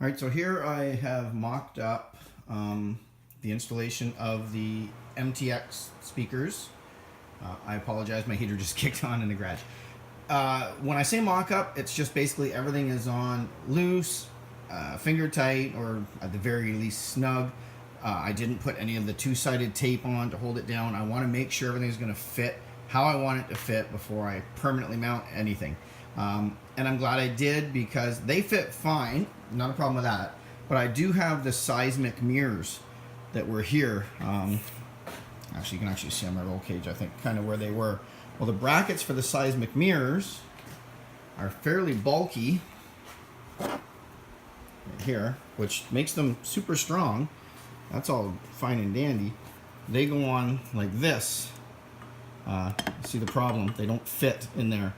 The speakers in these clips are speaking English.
All right, so here I have mocked up the installation of the MTX speakers. I apologize, my heater just kicked on in the garage. When I say mock up, it's just basically everything is on loose, finger tight, or at the very least snug. I didn't put any of the two-sided tape on to hold it down. I want to make sure everything's going to fit how I want it to fit before I permanently mount anything. And I'm glad I did because they fit fine, not a problem with that. But I do have the seismic mirrors that were here. Actually, you can actually see on my roll cage, I think, kind of where they were. Well, the brackets for the seismic mirrors are fairly bulky right here, which makes them super strong. That's all fine and dandy. They go on like this. See the problem? They don't fit in there.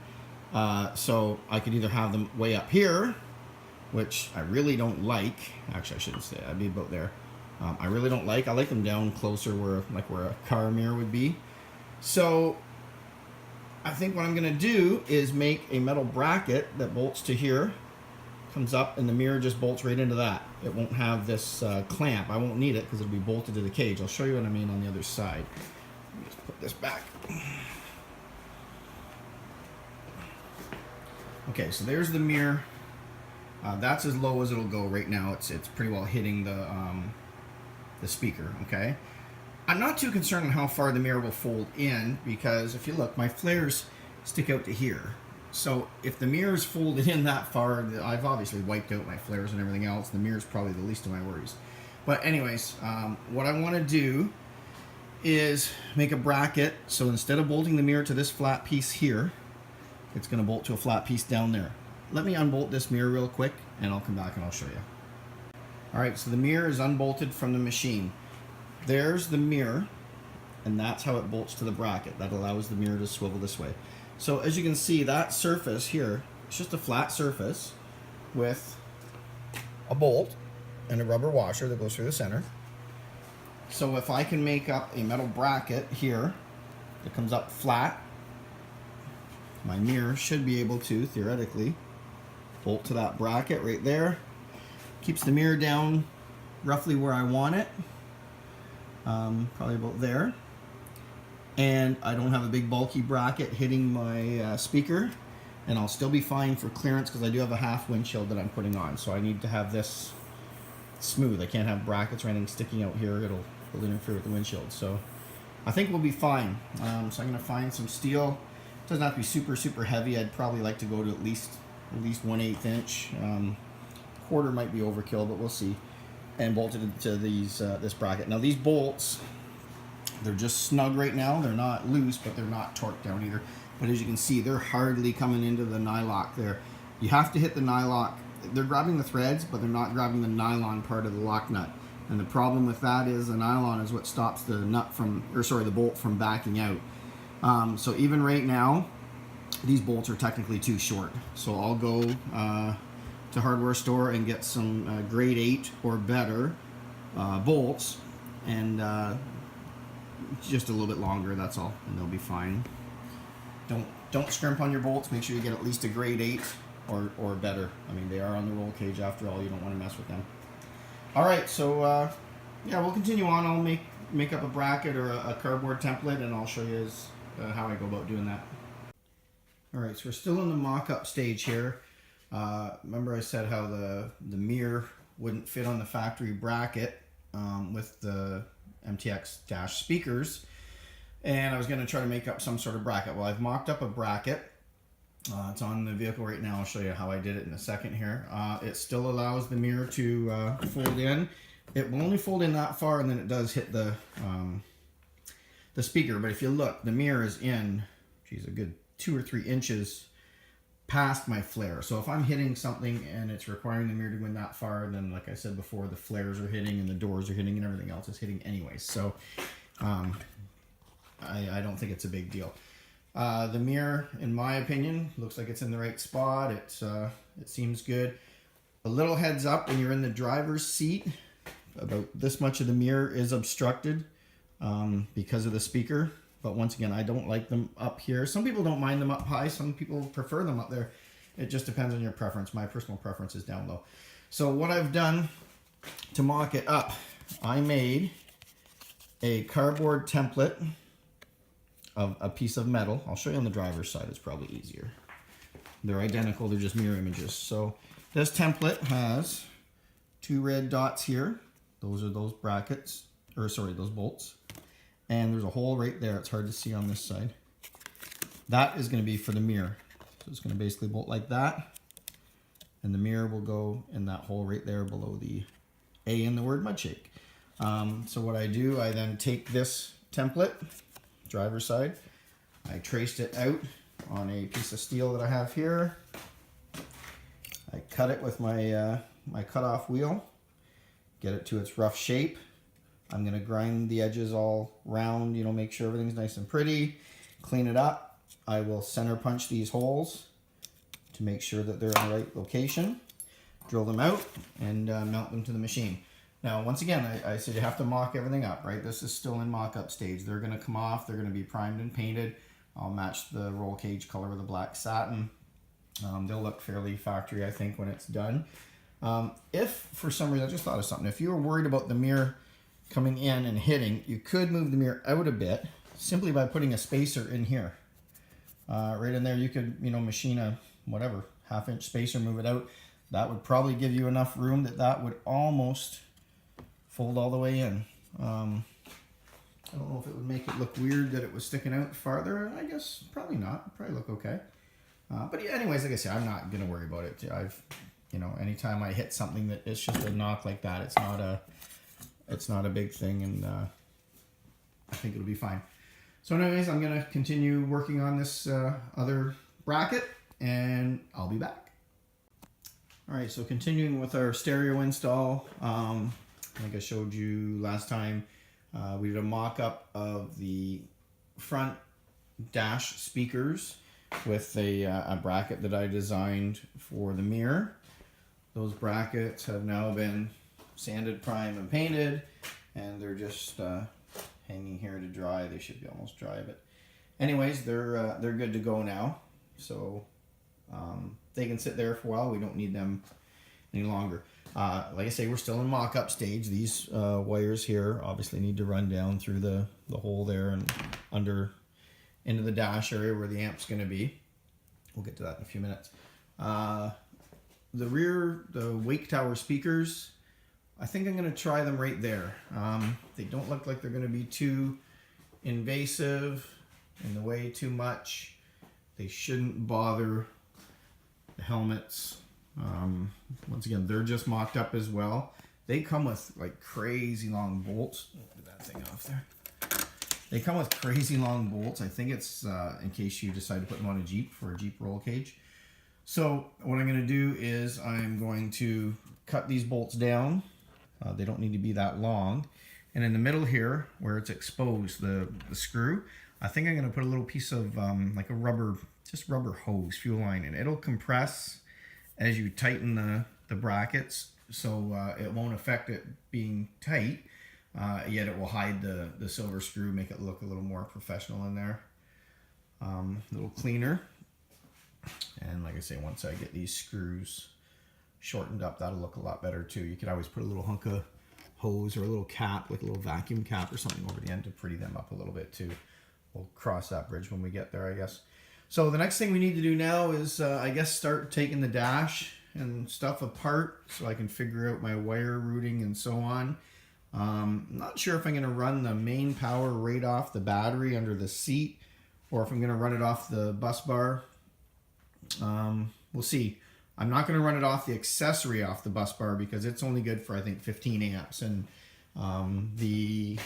So I could either have them way up here, which I really don't like. Actually, I shouldn't say. I'd be about there. I really don't like. I like them down closer where a car mirror would be. So I think what I'm going to do is make a metal bracket that bolts to here, comes up, and the mirror just bolts right into that. It won't have this clamp. I won't need it because it'll be bolted to the cage. I'll show you what I mean on the other side. Let me just put this back. Okay, so there's the mirror. That's as low as it'll go right now. It's pretty well hitting the speaker. Okay, I'm not too concerned on how far the mirror will fold in because if you look, my flares stick out to here. So if the mirror's folded in that far, I've obviously wiped out my flares and everything else. The mirror's probably the least of my worries. But anyways, what I want to do is make a bracket. So instead of bolting the mirror to this flat piece here, it's going to bolt to a flat piece down there. Let me unbolt this mirror real quick and I'll come back and I'll show you. Alright, so the mirror is unbolted from the machine. There's the mirror, and that's how it bolts to the bracket. That allows the mirror to swivel this way. So as you can see, that surface here, it's just a flat surface with a bolt and a rubber washer that goes through the center. So if I can make up a metal bracket here that comes up flat, my mirror should be able to, theoretically, bolt to that bracket right there. Keeps the mirror down roughly where I want it. Probably about there. And I don't have a big bulky bracket hitting my speaker. And I'll still be fine for clearance because I do have a half windshield that I'm putting on. So I need to have this smooth. I can't have brackets or anything sticking out here. It'll interfere with the windshield. So I think we'll be fine. So I'm going to find some steel. It doesn't have to be super, super heavy. I'd probably like to go to at least 1/8 inch. Quarter might be overkill, but we'll see. And bolted it to these this bracket. Now these bolts, they're just snug right now. They're not loose, but they're not torqued down either. But as you can see, they're hardly coming into the nylock there. You have to hit the nylock. They're grabbing the threads, but they're not grabbing the nylon part of the lock nut. And the problem with that is the nylon is what stops the the bolt from backing out. So even right now, these bolts are technically too short. So I'll go to hardware store and get some grade 8 or better bolts, and just a little bit longer, that's all, and they'll be fine. Don't scrimp on your bolts. Make sure you get at least a grade 8 or better. I mean, they are on the roll cage after all. You don't want to mess with them. All right, so yeah, we'll continue on. I'll make up a bracket or a cardboard template, and I'll show you how I go about doing that. All right, so we're still in the mock-up stage here. Remember I said how the mirror wouldn't fit on the factory bracket with the MTX Dash speakers, and I was going to try to make up some sort of bracket. Well, I've mocked up a bracket. It's on the vehicle right now. I'll show you how I did it in a second here. It still allows the mirror to fold in. It will only fold in that far, and then it does hit the speaker. But if you look, the mirror is in, geez, a good 2 or 3 inches past my flare. So if I'm hitting something and it's requiring the mirror to go in that far, then like I said before, the flares are hitting and the doors are hitting and everything else is hitting anyway. So I don't think it's a big deal. The mirror, in my opinion, looks like it's in the right spot. It seems good. A little heads up, when you're in the driver's seat, about this much of the mirror is obstructed because of the speaker. But once again, I don't like them up here. Some people don't mind them up high. Some people prefer them up there. It just depends on your preference. My personal preference is down low. So what I've done to mock it up, I made a cardboard template of a piece of metal. I'll show you on the driver's side, it's probably easier. They're identical, they're just mirror images. So this template has 2 red dots here. Those are those brackets, or sorry, those bolts. And there's a hole right there, it's hard to see on this side. That is going to be for the mirror. So it's going to basically bolt like that. And the mirror will go in that hole right there below the A in the word Mudshake. So what I do, I then take this template, driver's side, I traced it out on a piece of steel that I have here. I cut it with my, my cut-off wheel, get it to its rough shape. I'm going to grind the edges all round, you know, make sure everything's nice and pretty, clean it up. I will center punch these holes to make sure that they're in the right location, drill them out, and mount them to the machine. Now, once again, I said you have to mock everything up, right? This is still in mock-up stage. They're going to come off. They're going to be primed and painted. I'll match the roll cage color with the black satin. They'll look fairly factory, I think, when it's done. If, for some reason, I just thought of something. If you were worried about the mirror coming in and hitting, you could move the mirror out a bit simply by putting a spacer in here. Right in there, you could, you know, machine a, whatever, 1/2-inch spacer, move it out. That would probably give you enough room that would almost fold all the way in. I don't know if it would make it look weird that it was sticking out farther. I guess probably not. It'd probably look okay. But yeah, anyways, like I said, I'm not gonna worry about it. You know, anytime I hit something that it's just a knock like that, it's not a big thing, and I think it'll be fine. So anyways, I'm gonna continue working on this other bracket, and I'll be back. All right, so continuing with our stereo install, like I showed you last time, we did a mock-up of the front dash speakers with a bracket that I designed for the mirror. Those brackets have now been sanded, primed, and painted, and they're just hanging here to dry. They should be almost dry, but anyways, they're good to go now. So they can sit there for a while. We don't need them any longer. Like I say, we're still in mock-up stage. These wires here obviously need to run down through the hole there and under into the dash area where the amp's going to be. We'll get to that in a few minutes. The rear, the wake tower speakers, I think I'm going to try them right there. They don't look like they're going to be too invasive in the way too much. They shouldn't bother the helmets. Once again, they're just mocked up as well. They come with like crazy long bolts. Get that thing off there. They come with crazy long bolts. I think it's in case you decide to put them on a Jeep for a Jeep roll cage. So what I'm going to do is I'm going to cut these bolts down. They don't need to be that long. And in the middle here, where it's exposed, the screw, I think I'm going to put a little piece of like a rubber, just rubber hose, fuel line, and it'll compress as you tighten the brackets, so it won't affect it being tight, yet it will hide the silver screw, make it look a little more professional in there. A little cleaner. And like I say, once I get these screws shortened up, that'll look a lot better too. You could always put a little hunk of hose or a little cap, like a little vacuum cap or something over the end to pretty them up a little bit too. We'll cross that bridge when we get there, I guess. So the next thing we need to do now is, I guess, start taking the dash and stuff apart so I can figure out my wire routing and so on. I'm not sure if I'm going to run the main power right off the battery under the seat or if I'm going to run it off the bus bar. We'll see. I'm not going to run it off the accessory off the bus bar because it's only good for, I think, 15 amps. And the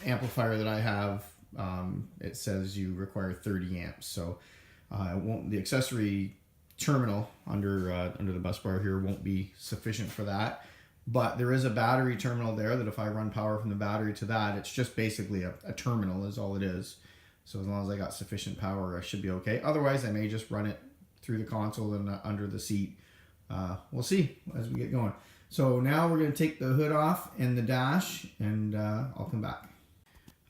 amplifier that I have, it says you require 30 amps. So the accessory terminal under the bus bar here won't be sufficient for that. But there is a battery terminal there that if I run power from the battery to that, it's just basically a terminal is all it is. So as long as I got sufficient power, I should be okay. Otherwise, I may just run it through the console and under the seat. We'll see as we get going. So now we're going to take the hood off and the dash, and I'll come back.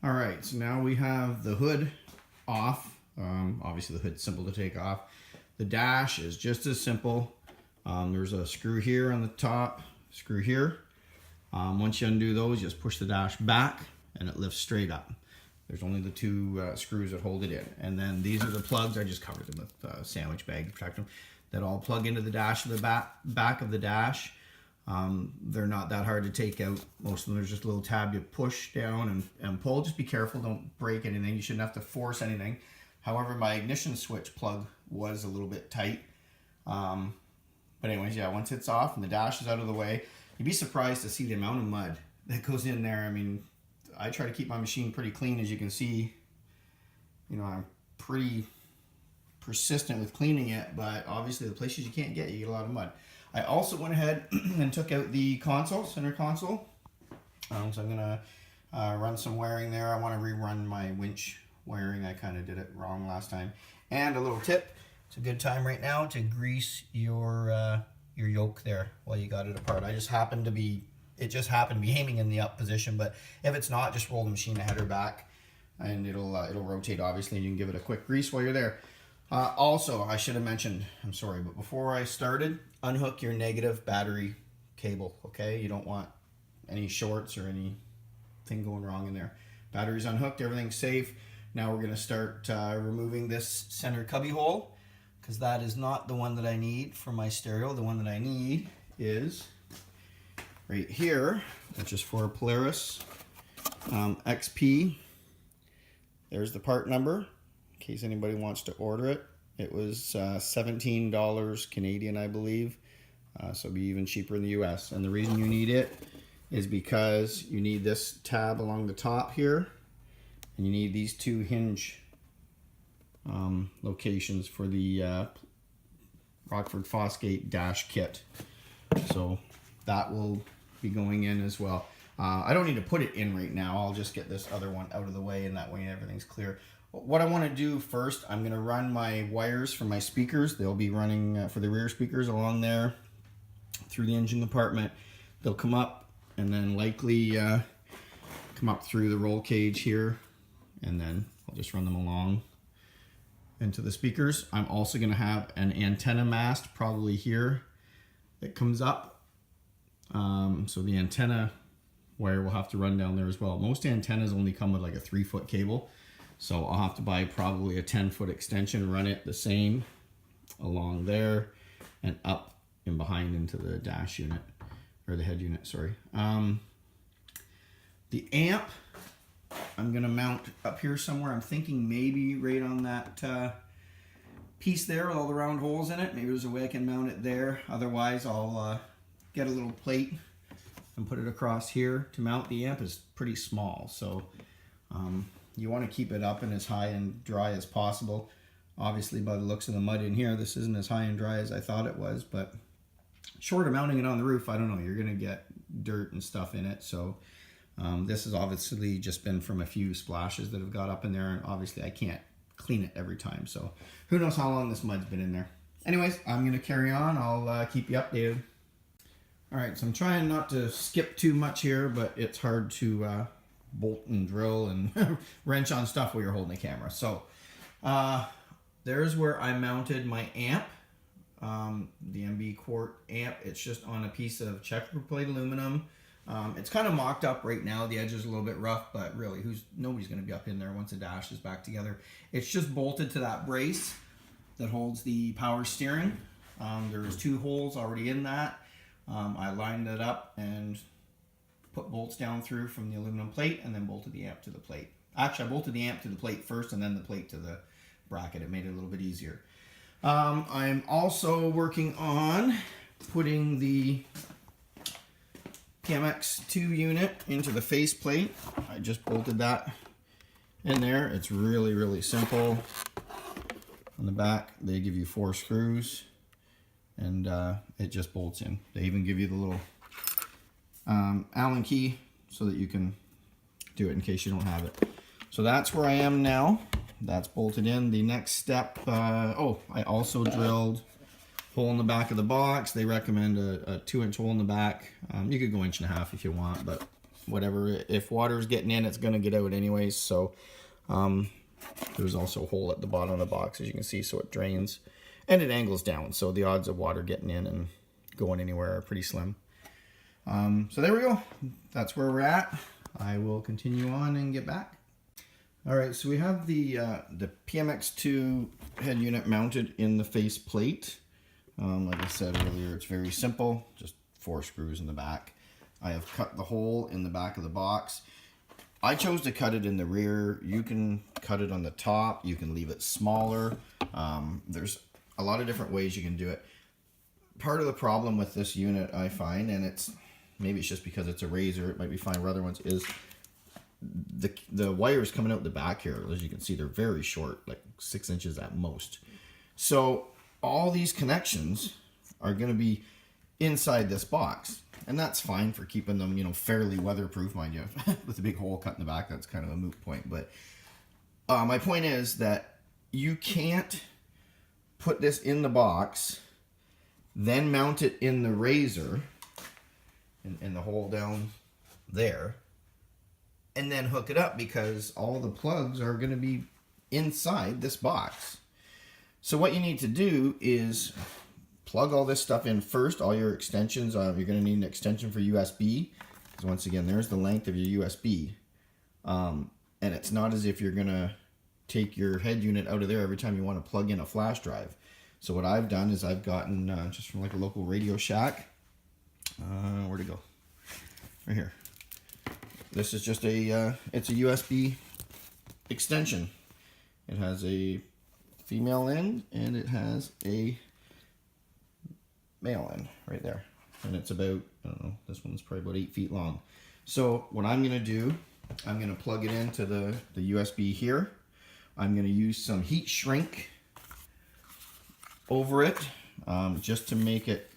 All right, so now we have the hood off. Obviously the hood's simple to take off. The dash is just as simple. There's a screw here on the top, screw here. Once you undo those, just push the dash back and it lifts straight up. There's only the two screws that hold it in. And then these are the plugs. I just covered them with a sandwich bag to protect them. That all plug into the dash of the back of the dash. They're not that hard to take out. Most of them, there's just a little tab you push down and pull. Just be careful, don't break anything. You shouldn't have to force anything. However, my ignition switch plug was a little bit tight. But anyways, yeah, once it's off and the dash is out of the way, you'd be surprised to see the amount of mud that goes in there. I mean, I try to keep my machine pretty clean, as you can see. You know, I'm pretty persistent with cleaning it, but obviously the places you can't get a lot of mud. I also went ahead and took out the console, center console. So I'm gonna run some wiring there. I want to rerun my winch wiring. I kind of did it wrong last time. And a little tip: it's a good time right now to grease your yoke there while you got it apart. It just happened to be aiming in the up position, but if it's not, just roll the machine ahead or back, and it'll rotate obviously, and you can give it a quick grease while you're there. Also, I should have mentioned, I'm sorry, but before I started, unhook your negative battery cable, okay? You don't want any shorts or anything going wrong in there. Battery's unhooked, everything's safe. Now we're gonna start removing this center cubby hole, because that is not the one that I need for my stereo. The one that I need is right here, which is for a Polaris XP. There's the part number, in case anybody wants to order it. It was $17 Canadian, I believe. So it'll be even cheaper in the US. And the reason you need it is because you need this tab along the top here, and you need these two hinge locations for the Rockford Fosgate Dash kit. So that will be going in as well. I don't need to put it in right now. I'll just get this other one out of the way, and that way everything's clear. What I want to do first, I'm going to run my wires for my speakers. They'll be running for the rear speakers along there through the engine compartment. They'll come up and then likely come up through the roll cage here, and then I'll just run them along into the speakers. I'm also going to have an antenna mast probably here that comes up. So the antenna wire will have to run down there as well. Most antennas only come with like a 3-foot cable. So I'll have to buy probably a 10-foot extension, run it the same along there and up and behind into the dash unit, or the head unit, sorry. The amp, I'm gonna mount up here somewhere. I'm thinking maybe right on that piece there with all the round holes in it. Maybe there's a way I can mount it there. Otherwise, I'll get a little plate and put it across here to mount. The amp is pretty small, so you want to keep it up and as high and dry as possible. Obviously, by the looks of the mud in here, this isn't as high and dry as I thought it was, but short of mounting it on the roof, I don't know, you're gonna get dirt and stuff in it. So this has obviously just been from a few splashes that have got up in there, and obviously I can't clean it every time, so who knows how long this mud's been in there. Anyways, I'm gonna carry on. I'll keep you updated. All right, so I'm trying not to skip too much here, but it's hard to bolt and drill and wrench on stuff while you're holding the camera. So there's where I mounted my amp, the MB Quart amp. It's just on a piece of checker plate aluminum. It's kind of mocked up right now. The edge is a little bit rough, but really, nobody's going to be up in there once the dash is back together. It's just bolted to that brace that holds the power steering. There's 2 holes already in that. I lined it up and put bolts down through from the aluminum plate, and then bolted the amp to the plate. Actually, I bolted the amp to the plate first and then the plate to the bracket. It made it a little bit easier. I'm also working on putting the PMX-2 unit into the face plate. I just bolted that in there. It's really, really simple. On the back, they give you 4 screws, and it just bolts in. They even give you the little Allen key so that you can do it in case you don't have it. So that's where I am now. That's bolted in. The next step, oh, I also drilled a hole in the back of the box. They recommend a 2-inch hole in the back. You could go 1.5 inches if you want, but whatever. If water's getting in, it's going to get out anyways. So there's also a hole at the bottom of the box, as you can see, so it drains. and it angles down, so the odds of water getting in and going anywhere are pretty slim. So there we go. That's where we're at. I will continue on and get back. All right, so we have the PMX-2 head unit mounted in the face plate. Like I said earlier, it's very simple, just 4 screws in the back. I have cut the hole in the back of the box. I chose to cut it in the rear. You can cut it on the top. You can leave it smaller. There's a lot of different ways you can do it. Part of the problem with this unit, I find, and maybe it's just because it's a razor, it might be fine for other ones, is the wires coming out the back here. As you can see, they're very short, like 6 inches at most. So all these connections are going to be inside this box, and that's fine for keeping them, you know, fairly weatherproof, mind you. With a big hole cut in the back, that's kind of a moot point. But my point is that you can't put this in the box, then mount it in the razor, in the hole down there, and then hook it up, because all the plugs are going to be inside this box. So what you need to do is plug all this stuff in first, all your extensions. You're going to need an extension for USB, because once again, there's the length of your USB. And it's not as if you're going to take your head unit out of there every time you want to plug in a flash drive. So what I've done is I've gotten, just from like a local Radio Shack, where'd it go? Right here. This is just it's a USB extension. It has a female end and it has a male end right there. And it's about, I don't know, this one's probably about 8 feet long. So what I'm going to do, I'm going to plug it into the USB here. I'm going to use some heat shrink over it, just to make it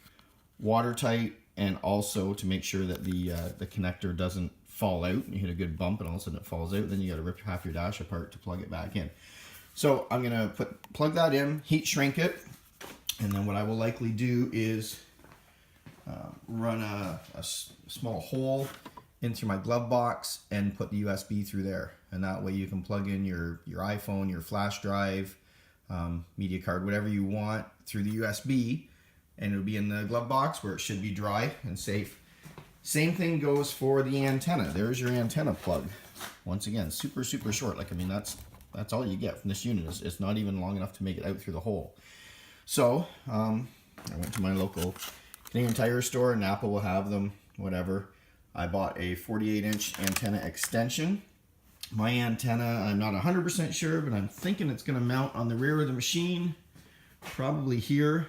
watertight, and also to make sure that the connector doesn't fall out. You hit a good bump and all of a sudden it falls out, then you got to rip half your dash apart to plug it back in. So I'm going to plug that in, heat shrink it, and then what I will likely do is run a small hole into my glove box and put the USB through there. And that way you can plug in your iPhone, your flash drive, media card, whatever you want, through the USB, and it'll be in the glove box where it should be dry and safe. Same thing goes for the antenna. There's your antenna plug. Once again, super short. Like, I mean, that's all you get from this unit. It's not even long enough to make it out through the hole. So I went to my local Canadian Tire store. Napa will have them, whatever. I bought a 48-inch antenna extension. My antenna, I'm not 100% sure, but I'm thinking it's going to mount on the rear of the machine, probably here.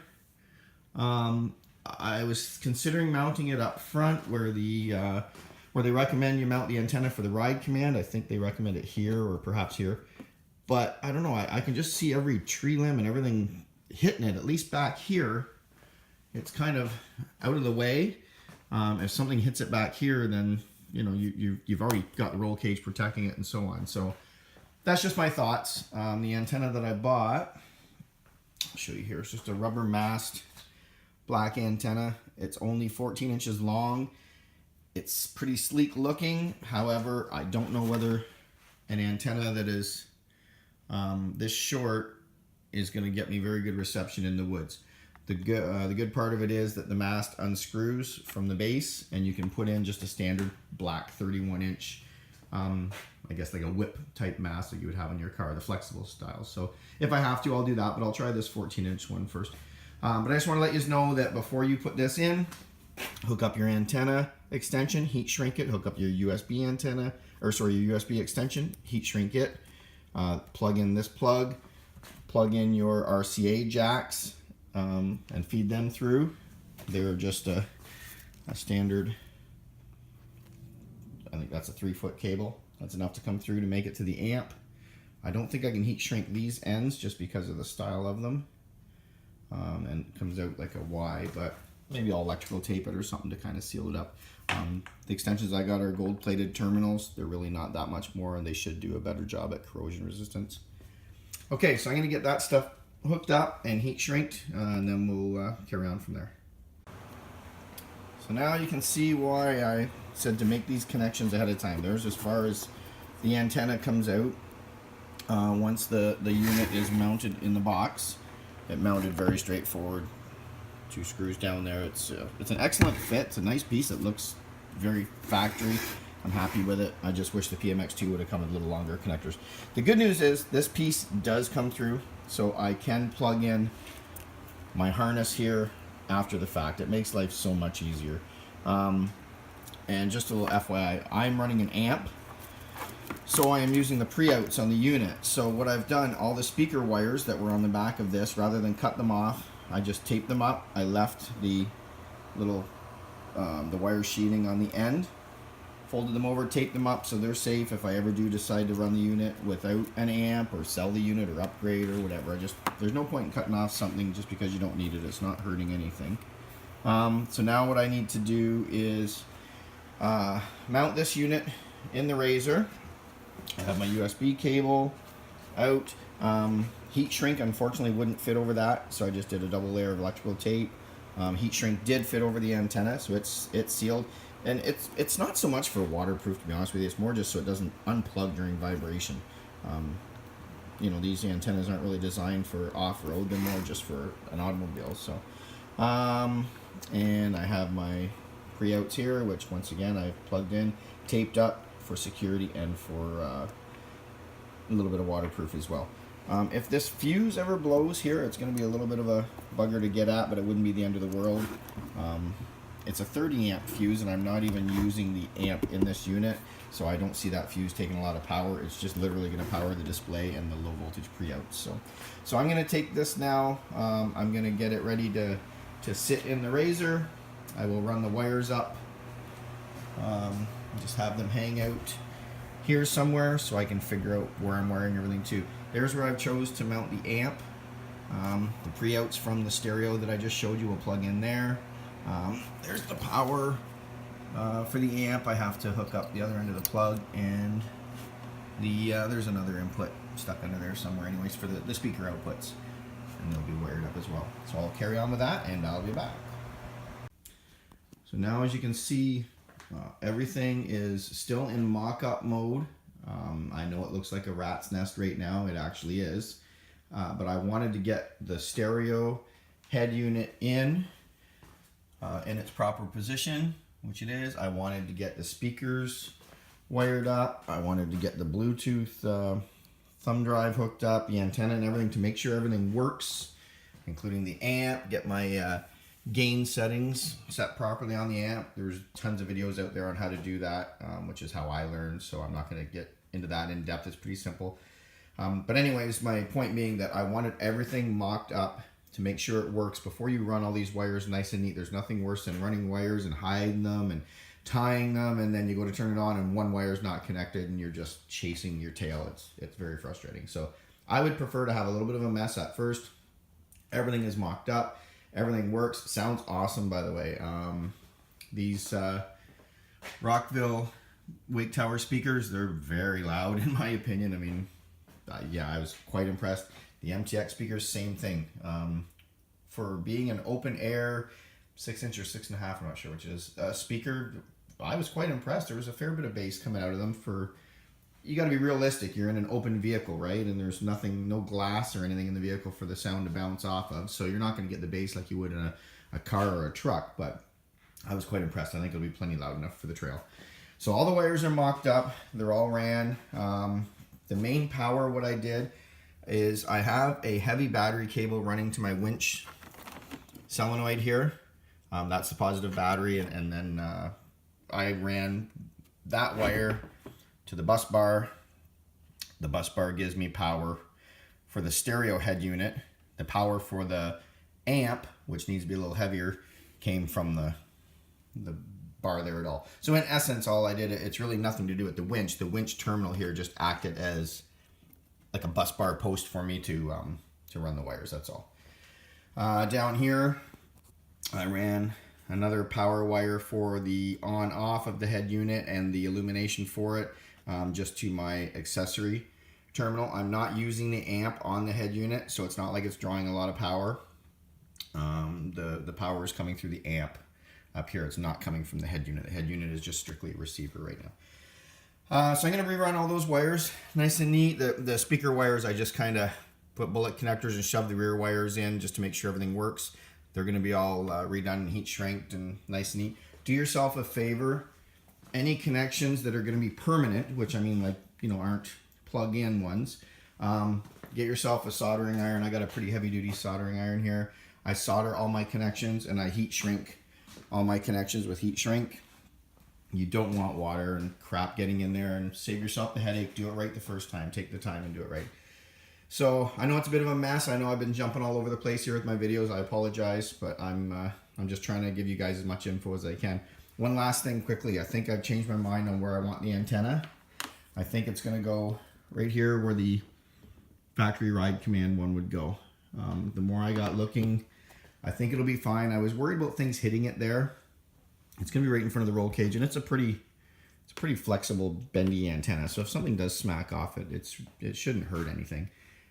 I was considering mounting it up front where they recommend you mount the antenna for the ride command. I think they recommend it here or perhaps here. But I don't know, I can just see every tree limb and everything hitting it, at least back here. It's kind of out of the way. If something hits it back here, then you know you've already got the roll cage protecting it and so on. So that's just my thoughts. The antenna that I bought, I'll show you here. It's just a rubber mast black antenna. It's only 14 inches long. It's pretty sleek looking. However, I don't know whether an antenna that is this short is going to get me very good reception in the woods. The good part of it is that the mast unscrews from the base, and you can put in just a standard black 31-inch, I guess like a whip type mast that you would have in your car, the flexible style. So if I have to, I'll do that, but I'll try this 14-inch one first. But I just want to let you know that before you put this in, hook up your antenna extension, heat shrink it, hook up your USB antenna, or sorry, your USB extension, heat shrink it, plug in this plug in your RCA jacks, and feed them through. They're just a standard, I think that's a 3-foot cable. That's enough to come through to make it to the amp. I don't think I can heat shrink these ends just because of the style of them. And it comes out like a Y, but maybe I'll electrical tape it or something to kind of seal it up. The extensions I got are gold plated terminals. They're really not that much more, and they should do a better job at corrosion resistance. Okay, so I'm going to get that stuff hooked up and heat shrinked, and then we'll carry on from there. So now you can see why I said to make these connections ahead of time. There's as far as the antenna comes out once the unit is mounted in the box. It mounted very straightforward. 2 screws down there. It's an excellent fit. It's a nice piece. It looks very factory. I'm happy with it. I just wish the PMX-2 would have come with a little longer connectors. The good news is this piece does come through, so I can plug in my harness here after the fact. It makes life so much easier. And just a little FYI, I'm running an amp, so I am using the pre-outs on the unit. So what I've done, all the speaker wires that were on the back of this, rather than cut them off, I just taped them up. I left the little the wire sheathing on the end, folded them over, taped them up so they're safe if I ever do decide to run the unit without an amp or sell the unit or upgrade or whatever. There's no point in cutting off something just because you don't need it. It's not hurting anything. So now what I need to do is mount this unit in the RZR. I have my USB cable out. Heat shrink unfortunately wouldn't fit over that, so I just did a double layer of electrical tape. Heat shrink did fit over the antenna, so it's sealed. And it's not so much for waterproof, to be honest with you. It's more just so it doesn't unplug during vibration. You know, these antennas aren't really designed for off-road. They're more just for an automobile. So, and I have my pre-outs here, which once again I've plugged in, taped up for security and for a little bit of waterproof as well. If this fuse ever blows here, it's going to be a little bit of a bugger to get at, but it wouldn't be the end of the world. It's a 30 amp fuse, and I'm not even using the amp in this unit, so I don't see that fuse taking a lot of power. It's just literally going to power the display and the low voltage pre-outs. So I'm going to take this now. I'm going to get it ready to sit in the RZR. I will run the wires up. Just have them hang out here somewhere so I can figure out where I'm wiring everything to. There's where I've chose to mount the amp. The pre-outs from the stereo that I just showed you will plug in there. There's the power for the amp. I have to hook up the other end of the plug, and there's another input stuck under there somewhere anyways for the speaker outputs, and they'll be wired up as well. So I'll carry on with that and I'll be back. So now, as you can see, everything is still in mock-up mode. I know it looks like a rat's nest right now. It actually is. But I wanted to get the stereo head unit in its proper position, which it is. I wanted to get the speakers wired up. I wanted to get the Bluetooth thumb drive hooked up, the antenna and everything, to make sure everything works, including the amp, get my gain settings set properly on the amp. There's tons of videos out there on how to do that, which is how I learned, so I'm not going to get into that in depth. It's pretty simple. But anyways, my point being that I wanted everything mocked up to make sure it works before you run all these wires nice and neat. There's nothing worse than running wires and hiding them and tying them, and then you go to turn it on and one wire's not connected and you're just chasing your tail. It's very frustrating. So I would prefer to have a little bit of a mess at first. Everything is mocked up. Everything works. Sounds awesome, by the way. These Rockville Wake Tower speakers, they're very loud in my opinion. I mean, yeah, I was quite impressed. The MTX speakers, same thing. For being an open air 6-inch or 6.5, I'm not sure which is, speaker, I was quite impressed. There was a fair bit of bass coming out of them. You got to be realistic. You're in an open vehicle, right? And there's nothing, no glass or anything in the vehicle for the sound to bounce off of. So you're not going to get the bass like you would in a car or a truck. But I was quite impressed. I think it'll be plenty loud enough for the trail. So all the wires are mocked up. They're all ran. The main power, what I did is I have a heavy battery cable running to my winch solenoid here. That's the positive battery. And then I ran that wire to the bus bar. The bus bar gives me power for the stereo head unit. The power for the amp, which needs to be a little heavier, came from the bar there at all. So in essence, all I did, it's really nothing to do with the winch. The winch terminal here just acted as like a bus bar post for me to run the wires, that's all. Down here, I ran another power wire for the on-off of the head unit and the illumination for it, just to my accessory terminal. I'm not using the amp on the head unit, so it's not like it's drawing a lot of power. The power is coming through the amp up here. It's not coming from the head unit. The head unit is just strictly a receiver right now. So I'm going to rerun all those wires nice and neat. The speaker wires, I just kind of put bullet connectors and shove the rear wires in just to make sure everything works. They're going to be all redone and heat shrinked and nice and neat. Do yourself a favor. Any connections that are going to be permanent, which I mean like, you know, aren't plug-in ones, get yourself a soldering iron. I got a pretty heavy-duty soldering iron here. I solder all my connections and I heat shrink all my connections with heat shrink. You don't want water and crap getting in there, and save yourself the headache. Do it right the first time. Take the time and do it right. So I know it's a bit of a mess. I know I've been jumping all over the place here with my videos. I apologize, but I'm just trying to give you guys as much info as I can. One last thing quickly. I think I've changed my mind on where I want the antenna. I think it's going to go right here where the factory ride command one would go. The more I got looking, I think it'll be fine. I was worried about things hitting it there. It's going to be right in front of the roll cage, and it's a pretty flexible, bendy antenna. So if something does smack off it, it shouldn't hurt anything.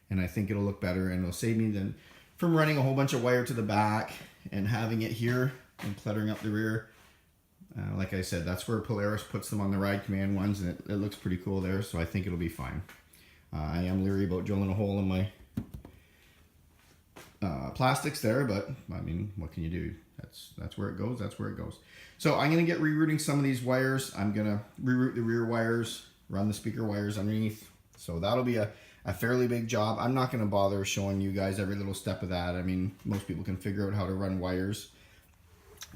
And I think it'll look better, and it'll save me then from running a whole bunch of wire to the back and having it here and cluttering up the rear. Like I said, that's where Polaris puts them on the ride command ones, and it looks pretty cool there, so I think it'll be fine. I am leery about drilling a hole in my plastics there, but I mean, what can you do? That's where it goes. That's where it goes. So I'm going to get rerouting some of these wires. I'm going to reroute the rear wires, run the speaker wires underneath. So that'll be a fairly big job. I'm not going to bother showing you guys every little step of that. I mean, most people can figure out how to run wires.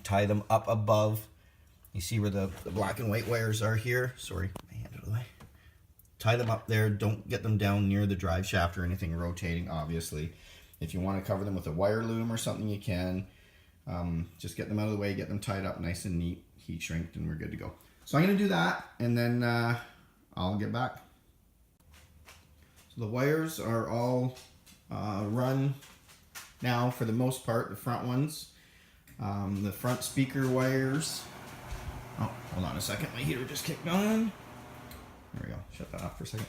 Tie them up above. You see where the black and white wires are here? Sorry, my hand out of the way. Tie them up there. Don't get them down near the drive shaft or anything rotating, obviously. If you want to cover them with a wire loom or something, you can. Just get them out of the way, get them tied up nice and neat, heat shrinked, and we're good to go. So I'm going to do that, and then I'll get back. So the wires are all run now for the most part, the front ones. The front speaker wires. Oh, hold on a second. My heater just kicked on. There we go. Shut that off for a second.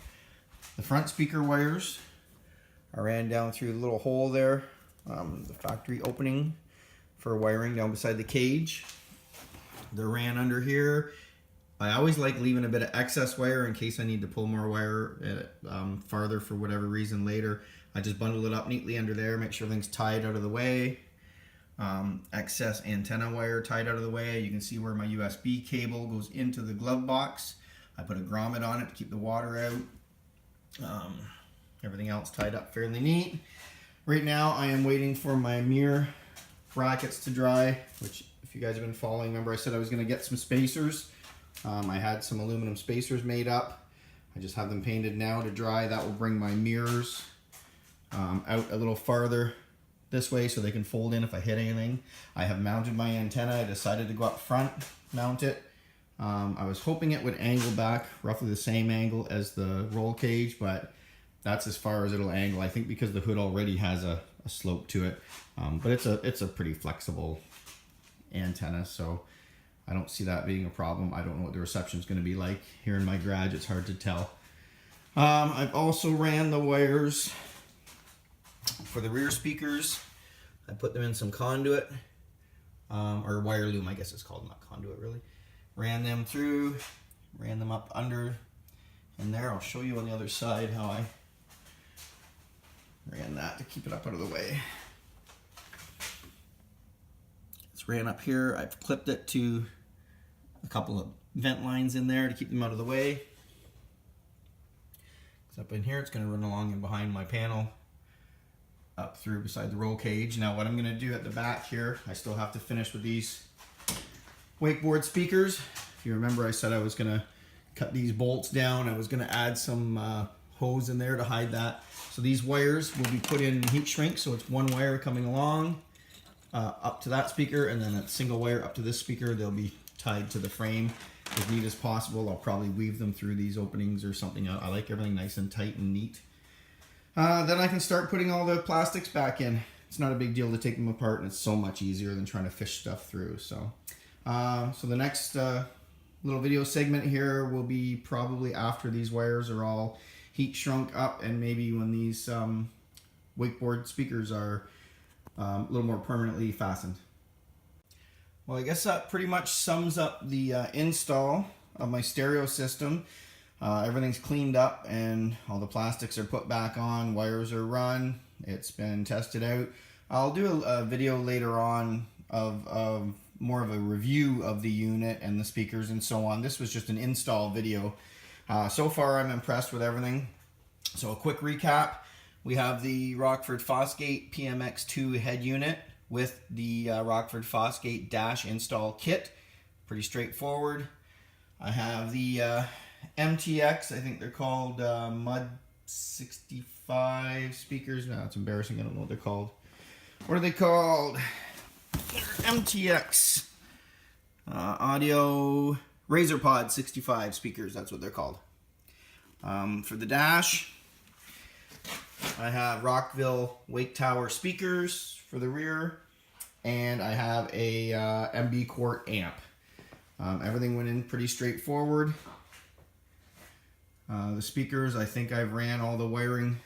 The front speaker wires are ran down through the little hole there, the factory opening for wiring down beside the cage. They're ran under here. I always like leaving a bit of excess wire in case I need to pull more wire farther for whatever reason later. I just bundle it up neatly under there, make sure everything's tied out of the way. Excess antenna wire tied out of the way. You can see where my USB cable goes into the glove box. I put a grommet on it to keep the water out. Everything else tied up fairly neat. Right now I am waiting for my mirror brackets to dry, which if you guys have been following, remember I said I was going to get some spacers. I had some aluminum spacers made up. I just have them painted now to dry. That will bring my mirrors out a little farther this way so they can fold in if I hit anything. I have mounted my antenna. I decided to go up front, mount it. I was hoping it would angle back roughly the same angle as the roll cage, but that's as far as it'll angle. I think because the hood already has a slope to it, but it's a pretty flexible antenna, so I don't see that being a problem. I don't know what the reception is going to be like here in my garage. It's hard to tell. I've also ran the wires for the rear speakers. I put them in some conduit, or wire loom, I guess it's called, not conduit really. Ran them through, ran them up under in there. I'll show you on the other side how I ran that to keep it up out of the way. It's ran up here. I've clipped it to a couple of vent lines in there to keep them out of the way. It's up in here. It's going to run along and behind my panel up through beside the roll cage. Now what I'm going to do at the back here, I still have to finish with these wakeboard speakers. If you remember, I said I was going to cut these bolts down. I was going to add some hose in there to hide that. So these wires will be put in heat shrink, so it's one wire coming along up to that speaker, and then a single wire up to this speaker. They'll be tied to the frame as neat as possible. I'll probably weave them through these openings or something. I like everything nice and tight and neat. Then I can start putting all the plastics back in. It's not a big deal to take them apart, and it's so much easier than trying to fish stuff through. So, so the next little video segment here will be probably after these wires are all heat shrunk up, and maybe when these wakeboard speakers are a little more permanently fastened. Well, I guess that pretty much sums up the install of my stereo system. Everything's cleaned up and all the plastics are put back on, wires are run, it's been tested out. I'll do a video later on of more of a review of the unit and the speakers and so on. This was just an install video. So far I'm impressed with everything. So a quick recap, we have the Rockford Fosgate PMX-2 head unit with the Rockford Fosgate Dash install kit. Pretty straightforward. I have the MTX, I think they're called Mud 65 speakers. No, it's embarrassing, I don't know what they're called. What are they called? MTX Audio RZR 65 speakers, that's what they're called. For the Dash, I have Rockville Wake Tower speakers for the rear, and I have a MB Quart amp. Everything went in pretty straightforward. The speakers, I think I've ran all the wiring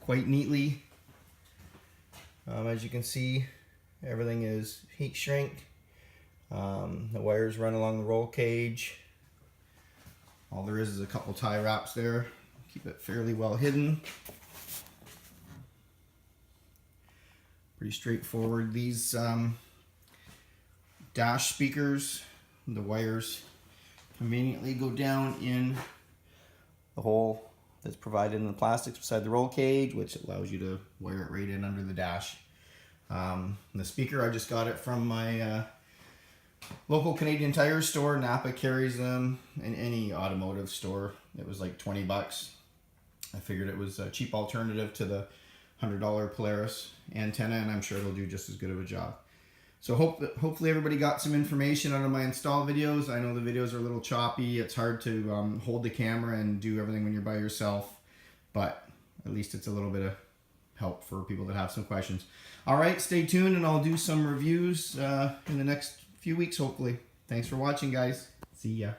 quite neatly. As you can see, everything is heat shrink. The wires run along the roll cage. All there is a couple tie wraps there. Keep it fairly well hidden. Pretty straightforward. These Dash speakers, the wires conveniently go down in the hole that's provided in the plastics beside the roll cage, which allows you to wire it right in under the Dash. The speaker, I just got it from my local Canadian Tire store. Napa carries them in any automotive store. It was like 20 bucks. I figured it was a cheap alternative to the $100 Polaris antenna, and I'm sure it'll do just as good of a job. So hopefully everybody got some information out of my install videos. I know the videos are a little choppy. It's hard to hold the camera and do everything when you're by yourself, but at least it's a little bit of help for people that have some questions. All right, stay tuned and I'll do some reviews in the next few weeks, hopefully. Thanks for watching, guys. See ya.